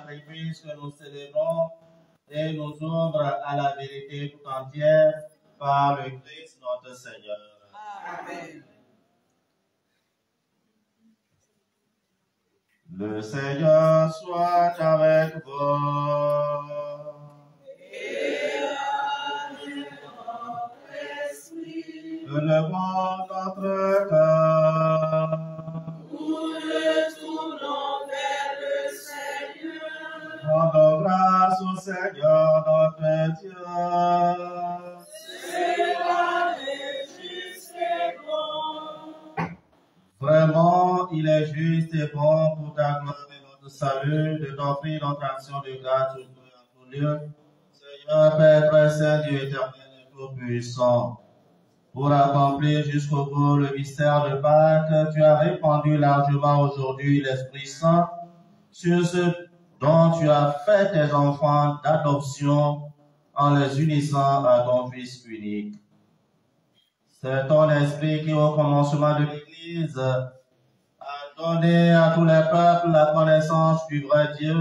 sacrifice que nous célébrons et nous ouvre à la vérité tout entière par le Christ notre Seigneur. Amen. Le Seigneur soit avec vous. Et avec votre esprit. Élevons notre cœur. Nous le tournons vers le Seigneur. Rendons grâce au Seigneur notre Dieu. C'est la juste et bon. Vraiment, il est juste et bon pour ta gloire et notre salut de t'offrir notre action de grâce en tout lieu. Seigneur, Père très saint, Dieu éternel et tout-puissant, pour accomplir jusqu'au bout le mystère de Pâques, tu as répandu largement aujourd'hui l'Esprit Saint sur ce dont tu as fait tes enfants d'adoption en les unissant à ton Fils unique. C'est ton esprit qui, au commencement de l'Église, a donné à tous les peuples la connaissance du vrai Dieu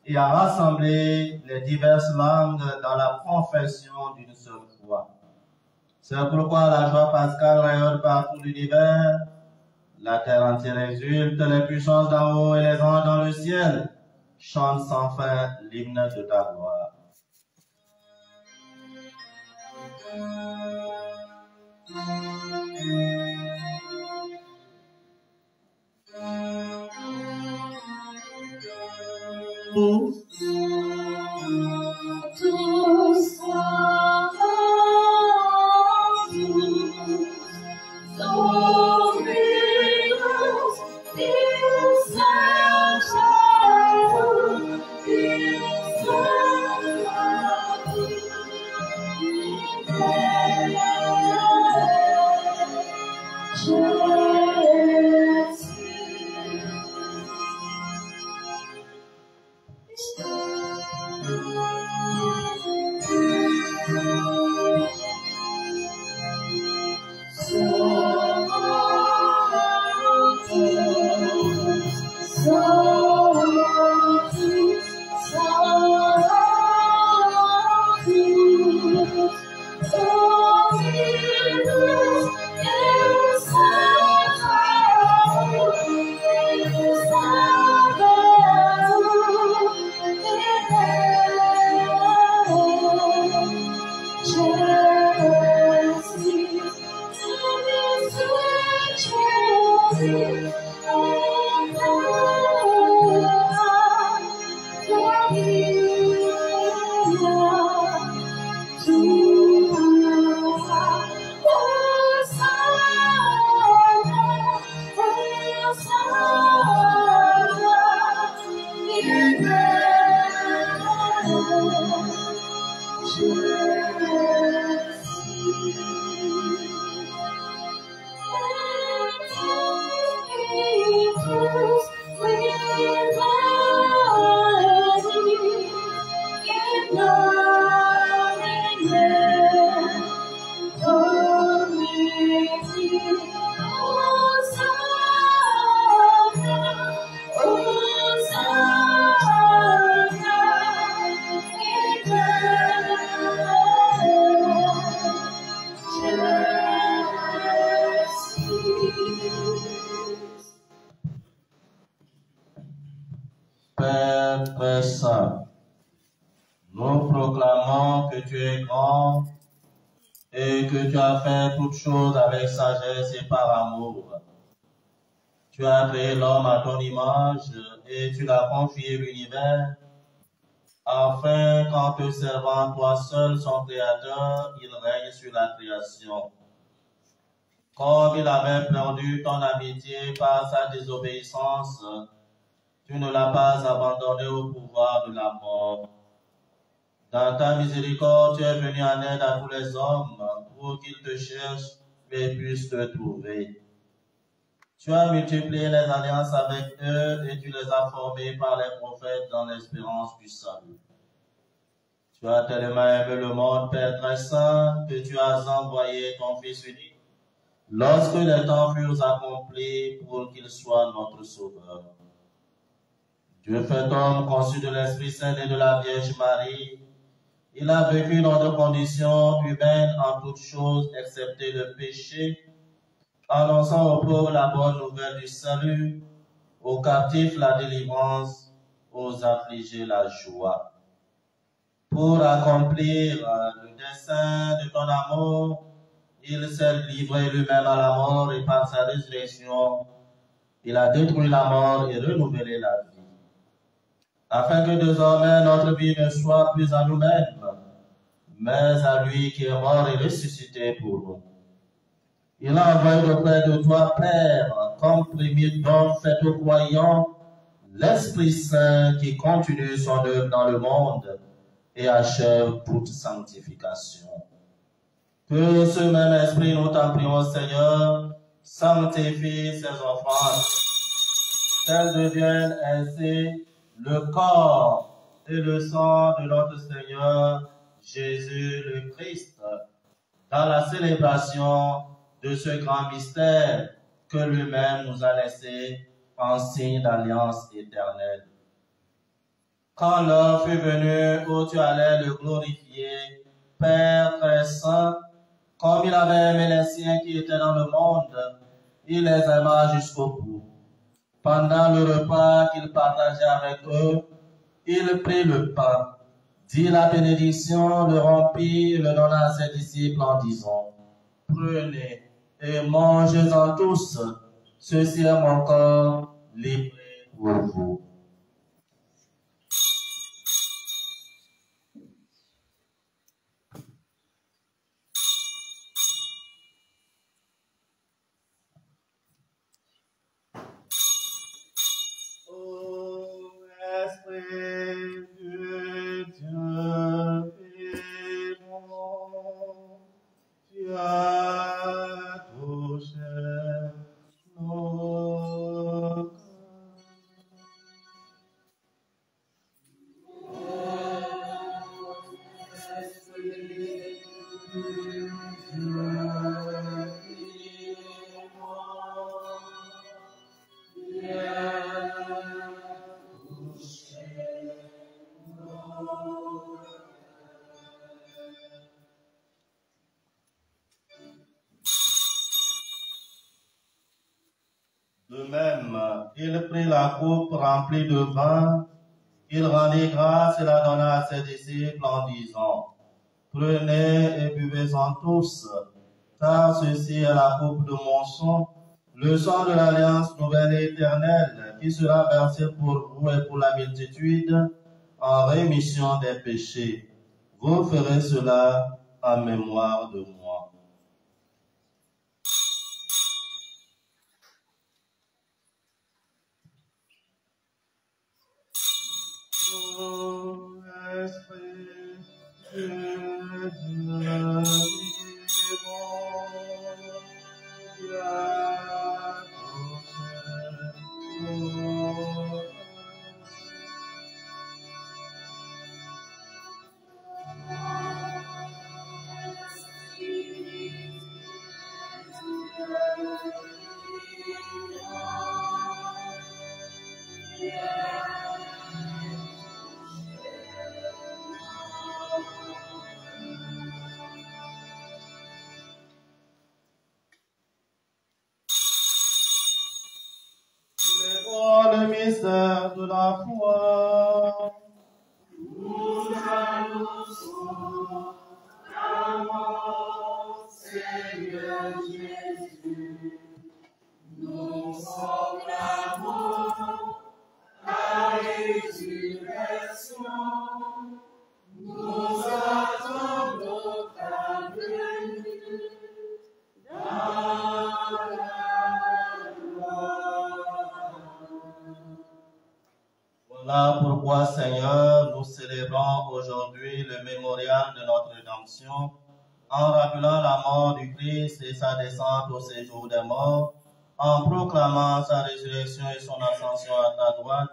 et a rassemblé les diverses langues dans la profession d'une seule foi. C'est pourquoi la joie pascale rayonne par tout l'univers, la terre entière exulte, les puissances d'en haut et les anges dans le ciel chantent sans fin l'hymne de ta gloire. Tous Père très saint, nous proclamons que tu es grand et que tu as fait toutes choses avec sagesse et par amour. Tu as créé l'homme à ton image et tu l'as confié l'univers, afin qu'en te servant toi seul, son Créateur, il règne sur la création. Comme il avait perdu ton amitié par sa désobéissance, tu ne l'as pas abandonné au pouvoir de la mort. Dans ta miséricorde, tu es venu en aide à tous les hommes pour qu'ils te cherchent et puissent te trouver. Tu as multiplié les alliances avec eux et tu les as formés par les prophètes dans l'espérance du salut. Tu as tellement aimé le monde, Père très saint, que tu as envoyé ton Fils unique lorsque les temps furent accomplis pour qu'il soit notre Sauveur. Dieu fait homme, conçu de l'Esprit Saint et de la Vierge Marie. Il a vécu dans des conditions humaines en toutes choses, excepté le péché, annonçant aux pauvres la bonne nouvelle du salut, aux captifs la délivrance, aux affligés la joie. Pour accomplir le dessein de ton amour, il s'est livré lui-même à la mort et par sa résurrection, il a détruit la mort et renouvelé la vie. Afin que désormais notre vie ne soit plus à nous-mêmes, mais à lui qui est mort et ressuscité pour nous. Il a envoyé auprès de toi, Père, comme premier don fait aux croyants, l'Esprit Saint qui continue son œuvre dans le monde et achève toute sanctification. Que ce même Esprit, nous t'en prions, Seigneur, sanctifie ses offrandes, qu'elles deviennent ainsi le corps et le sang de notre Seigneur Jésus le Christ, dans la célébration de ce grand mystère que lui-même nous a laissé en signe d'alliance éternelle. Quand l'heure fut venue où tu allais le glorifier, Père très saint, comme il avait aimé les siens qui étaient dans le monde, il les aima jusqu'au bout. Pendant le repas qu'il partageait avec eux, il prit le pain, dit la bénédiction, le rompit, le donna à ses disciples en disant, « Prenez et mangez-en tous, ceci est mon corps livré pour vous. » De même, il prit la coupe remplie de vin, il rendit grâce et la donna à ses disciples en disant, « Prenez et buvez-en tous, car ceci est la coupe de mon sang, le sang de l'alliance nouvelle et éternelle, qui sera versé pour vous et pour la multitude en rémission des péchés. Vous ferez cela en mémoire de moi. » Le mystère de la foi. Nous annonçons ta mort, Seigneur Jésus. Nous proclamons ta résurrection. Nous attendons ta venue dans la gloire. Voilà pourquoi, Seigneur, nous célébrons aujourd'hui le mémorial de notre rédemption en rappelant la mort du Christ et sa descente au séjour des morts, en proclamant sa résurrection et son ascension à ta droite,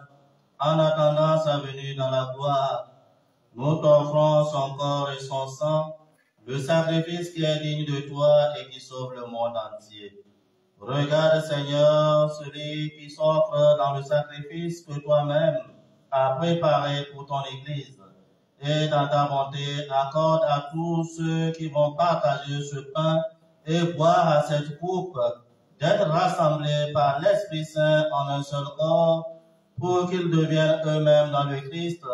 en attendant sa venue dans la gloire. Nous t'offrons son corps et son sang, le sacrifice qui est digne de toi et qui sauve le monde entier. Regarde, Seigneur, celui qui s'offre dans le sacrifice que toi-même as préparé pour ton Église. Et dans ta bonté, accorde à tous ceux qui vont partager ce pain et boire à cette coupe d'être rassemblés par l'Esprit Saint en un seul corps pour qu'ils deviennent eux-mêmes dans le Christ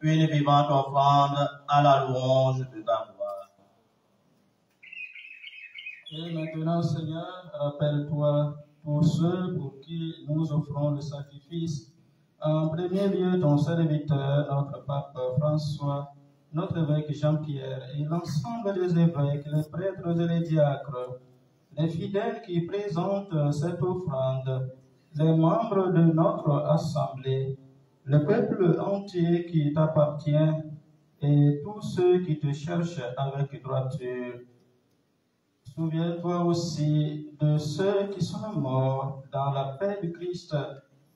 une vivante offrande à la louange de ta gloire. Et maintenant, Seigneur, rappelle-toi tous ceux pour qui nous offrons le sacrifice. En premier lieu, ton serviteur, notre pape François, notre évêque Jean-Pierre et l'ensemble des évêques, les prêtres et les diacres, les fidèles qui présentent cette offrande, les membres de notre assemblée, le peuple entier qui t'appartient et tous ceux qui te cherchent avec droiture. Souviens-toi aussi de ceux qui sont morts dans la paix du Christ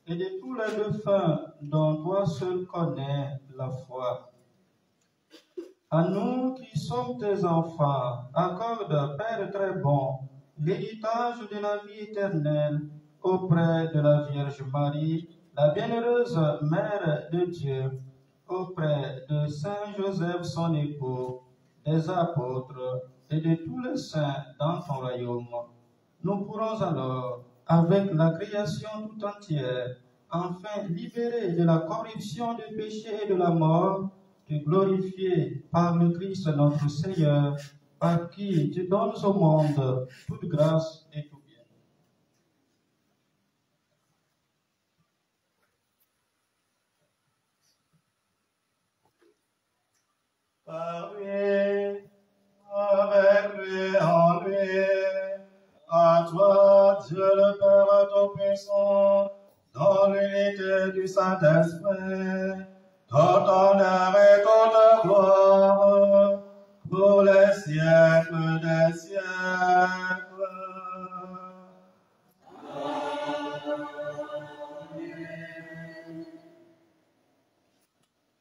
et de tous les défunts dont toi seul connais la foi. À nous qui sommes tes enfants, accorde, Père très bon, l'héritage de la vie éternelle auprès de la Vierge Marie, la bienheureuse Mère de Dieu, auprès de Saint Joseph son époux, des apôtres et de tous les saints dans ton royaume. Nous pourrons alors, avec la création tout entière, enfin libérés de la corruption du péché et de la mort, te glorifier par le Christ notre Seigneur, par qui tu donnes au monde toute grâce et tout bien. Par lui, avec lui, en lui, à toi, Dieu le Père Tout-Puissant, dans l'unité du Saint-Esprit, tout honneur et toute gloire, pour les siècles des siècles.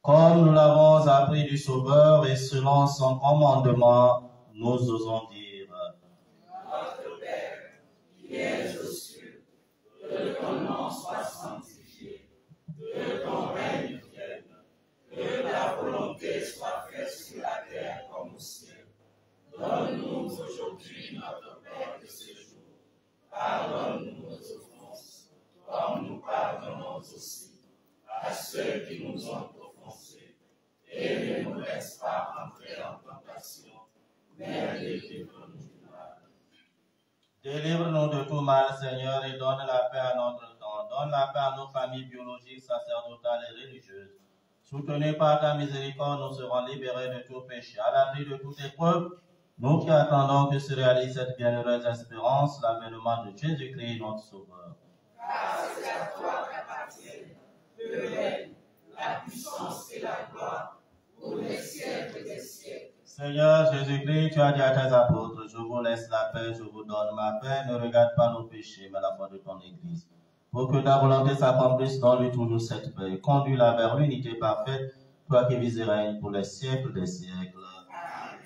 Comme nous l'avons appris du Sauveur et selon son commandement, nous osons dire: Notre Père, qui es aux cieux, que ton nom soit sanctifié, que ton règne vienne, que ta volonté soit faite sur la terre comme au ciel. Donne-nous aujourd'hui notre pain de ce jour. Pardonne-nous nos offenses, comme nous pardonnons aussi à ceux qui nous ont offensés. Et ne nous laisse pas entrer en tentation, mais délivre-nous du mal. Délivre-nous de tout mal, Seigneur, et donne la paix à notre temps. Donne la paix à nos familles biologiques, sacerdotales et religieuses. Soutenus par ta miséricorde, nous serons libérés de tout péché. À l'abri de toute épreuve, nous qui attendons que se réalise cette bienheureuse espérance, l'avènement de Jésus-Christ, notre Sauveur. Car c'est à toi qu'appartiennent le règne, la puissance et la gloire, pour les siècles des siècles. Seigneur Jésus-Christ, tu as dit à tes apôtres: je vous laisse la paix, je vous donne ma paix. Ne regarde pas nos péchés, mais la foi de ton Église. Pour que ta volonté s'accomplisse, donne-lui toujours cette paix. Conduis-la vers l'unité parfaite, toi qui vis et règnes pour les siècles des siècles. Amen.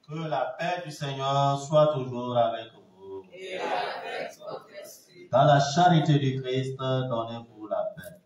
Que la paix du Seigneur soit toujours avec vous. Et avec votre esprit. Dans la charité du Christ, donnez-vous la paix.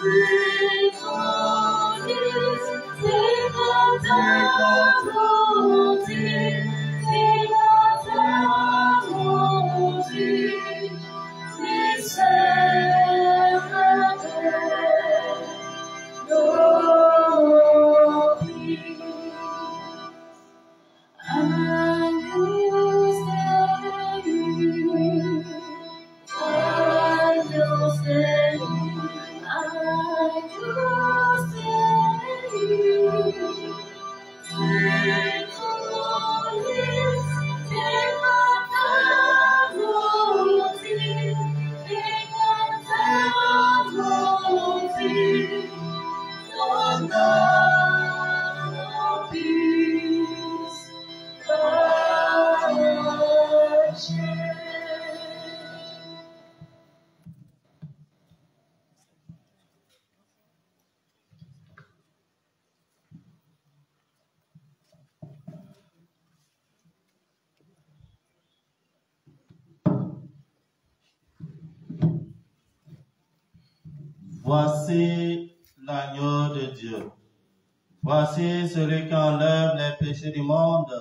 Praise Voici l'agneau de Dieu. Voici celui qui enlève les péchés du monde.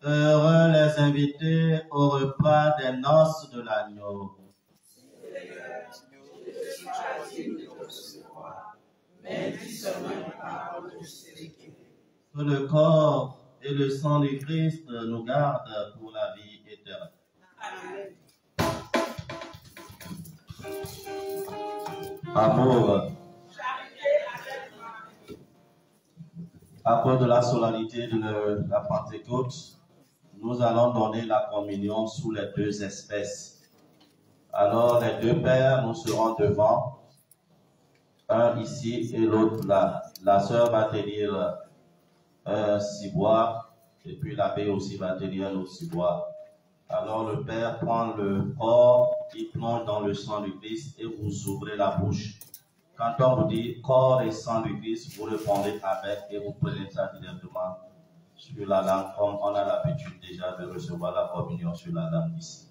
Heureux les invités au repas des noces de l'agneau. Que le corps et le sang du Christ nous gardent pour la vie éternelle. Amour. À cause de la solennité de la Pentecôte, nous allons donner la communion sous les deux espèces. Alors les deux pères, nous serons devant, un ici et l'autre là. La sœur va tenir un ciboire et puis l'abbé aussi va tenir un autre ciboire. Alors le père prend le corps, il plonge dans le sang du Christ et vous ouvrez la bouche. Quand on vous dit corps et sang du Christ, vous répondez avec et vous prenez ça directement sur la langue, comme on a l'habitude déjà de recevoir la communion sur la langue ici.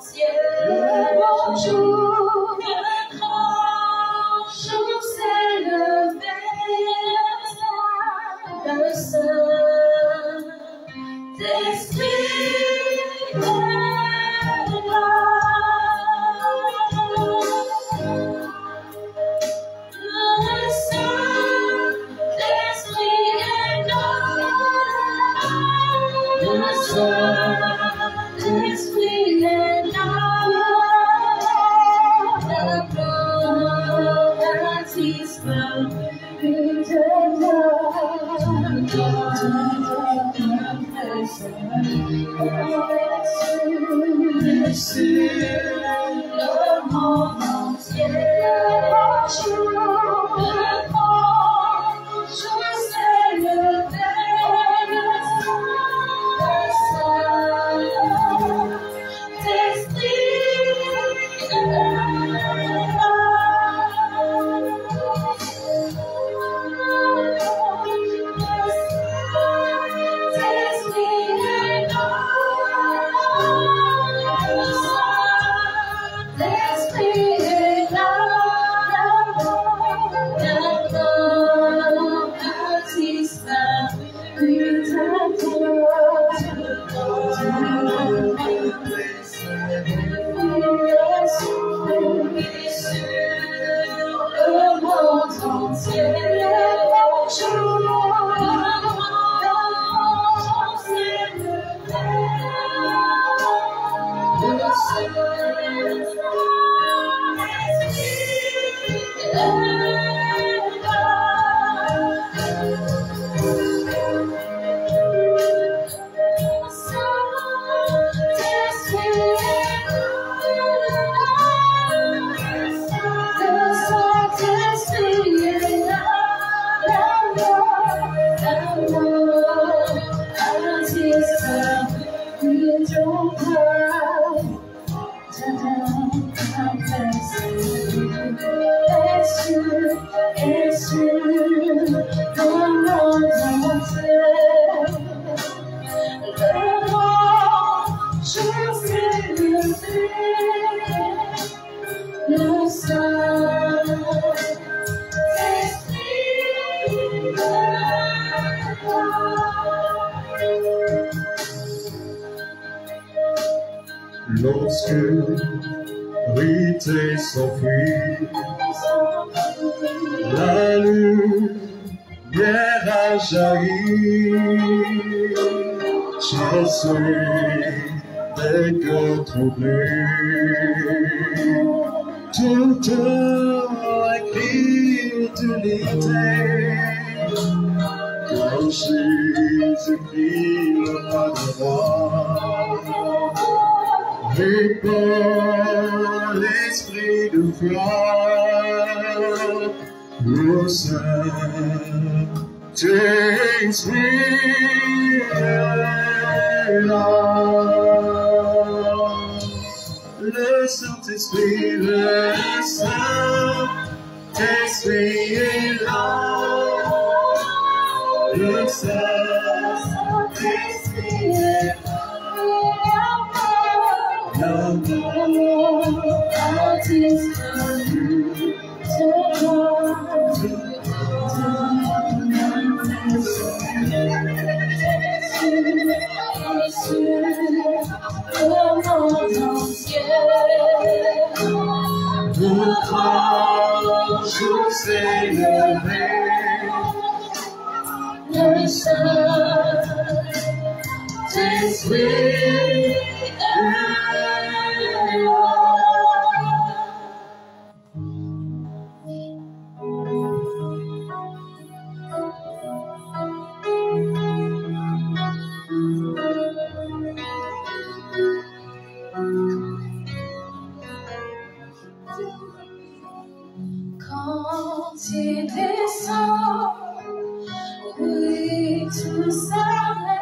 entier. Bonjour, le grand jour s'est levé, le Saint-Esprit est là. L'esprit est là, le baptisme est le monde entier. L'obscurité s'enfuit, la lumière a jailli, chassé des cœurs troublés, toute la crédulité, quand Jésus-Christ le roi de roi. Et par l'esprit de foi, le Saint-Esprit est là. Le Saint-Esprit, le Saint-Esprit est là. Le Saint-Esprit est là. Le Saint-Esprit est là. Quand il descend, oui, tout s'arrête.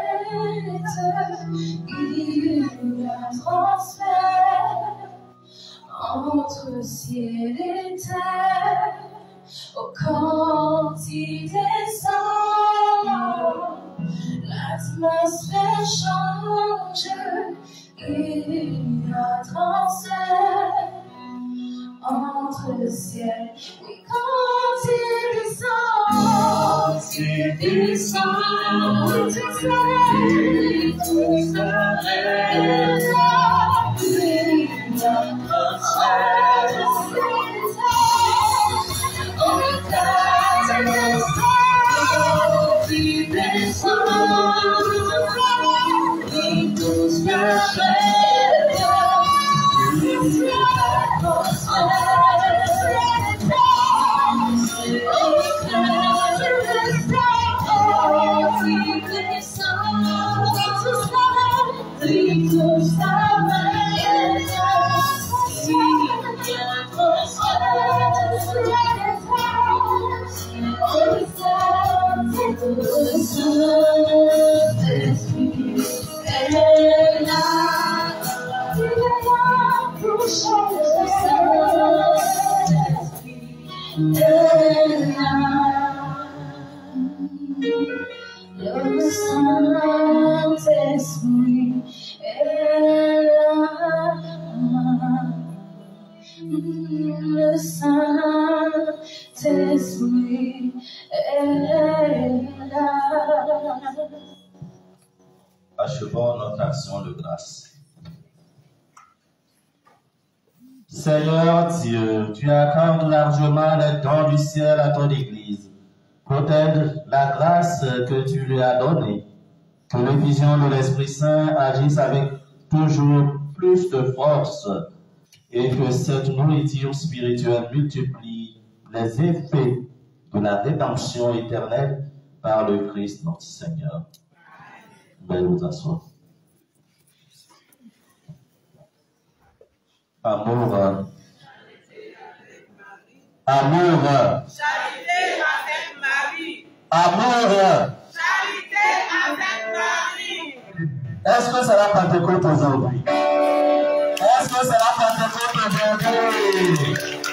Il y a transfert entre ciel et terre. Oh, quand il descend, l'atmosphère change. Il y a transfert le ciel. Oui, quand il descend, tout s'arrête. Le Saint-Esprit est là. Le Saint-Esprit est là. Achevons notre action de grâce. Seigneur Dieu, tu accordes largement les dons du ciel à ton Église. Protège la grâce que tu lui as donnée, que l'effusion de l'Esprit Saint agisse avec toujours plus de force et que cette nourriture spirituelle multiplie les effets de la rédemption éternelle par le Christ notre Seigneur. Veuillez vous asseoir. Amour. Amour. Charité avec Marie. Amour. Charité avec Marie. Est-ce que c'est la Pentecôte aujourd'hui? Est-ce que c'est la Pentecôte aujourd'hui?